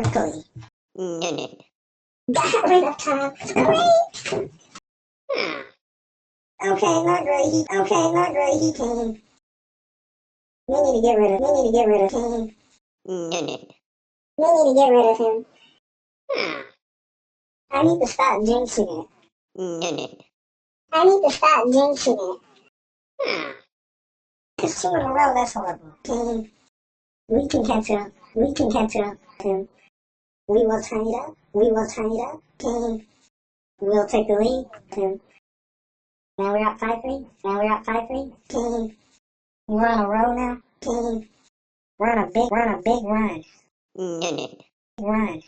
Berkeley. No, no. Got rid of Tom. Great. Okay, not great. Okay, not great. Team. We need to get rid of. We need to get rid of team. No, no. We need to get rid of him. I need to stop jinxing it. No, no. I need to stop jinxing it. It's two in a row. That's horrible. Team. We can catch up. We can catch up. Team. We will tie it up. We will tie it up. Team. We'll take the lead. Team. Now we're up 5-3. Now we're up 5-3. Team. We're on a roll now. Team. We're on a big run. No, no. Run.